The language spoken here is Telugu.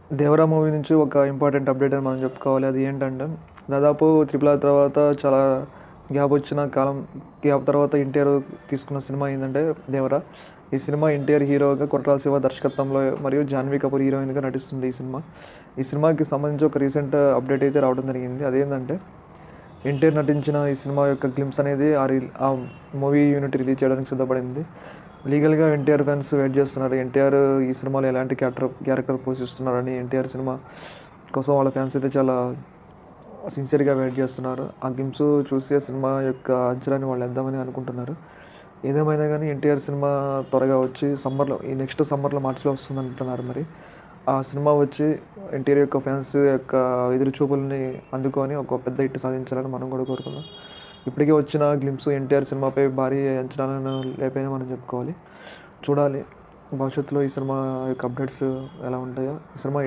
'దేవరా' మూవీ నుంచి ఒక ఇంపార్టెంట్ అప్డేట్ అని మనం చెప్పుకోవాలి. అది ఏంటంటే, దాదాపు 'ట్రిపుల్ ఆర్' తర్వాత చాలా గ్యాప్ తర్వాత ఎన్టీఆర్ తీసుకున్న సినిమా ఏందంటే 'దేవరా'. ఈ సినిమా ఎన్టీఆర్ హీరోగా, కొట్రాల శివ దర్శకత్వంలో మరియు జాన్వీ కపూర్ హీరోయిన్‌గా నటిస్తుంది ఈ సినిమా. ఈ సినిమాకి సంబంధించి ఒక రీసెంట్ అప్డేట్ అయితే రావడం జరిగింది. అదేంటంటే, ఎన్టీఆర్ నటించిన ఈ సినిమా యొక్క గ్లింప్స్ అనేది ఆ మూవీ యూనిట్ రిలీజ్ చేయడానికి సిద్ధపడింది. లీగల్‌గా ఎన్టీఆర్ ఫ్యాన్స్ వెయిట్ చేస్తున్నారు. ఎన్టీఆర్ ఈ సినిమాలో ఎలాంటి క్యారెక్టర్ పోషిస్తున్నారని ఎన్టీఆర్ సినిమా కోసం వాళ్ళ ఫ్యాన్స్ అయితే చాలా సిన్సియర్‌గా వెయిట్ చేస్తున్నారు. ఆ గ్లింప్స్ చూసి ఆ సినిమా యొక్క అంచనాని వాళ్ళు వేద్దామని అనుకుంటున్నారు. ఏదేమైనా గానీ ఎన్టీఆర్ సినిమా త్వరగా వచ్చి ఈ నెక్స్ట్ సమ్మర్‌లో, మార్చిలో వస్తుందంటున్నారు మరి. ఆ సినిమా వచ్చి ఎన్టీఆర్ యొక్క ఫ్యాన్స్ యొక్క ఎదురు చూపుల్ని అందుకొని ఒక పెద్ద హిట్ సాధించాలని మనం కూడా కోరుకుందాం. ఇప్పటికే వచ్చిన గ్లింప్స్ ఎన్టీఆర్ సినిమాపై భారీ అంచనాలను లేపాయని మనం చెప్పుకోవాలి. చూడాలి భవిష్యత్తులో ఈ సినిమా యొక్క అప్డేట్స్ ఎలా ఉంటాయో. ఈ సినిమా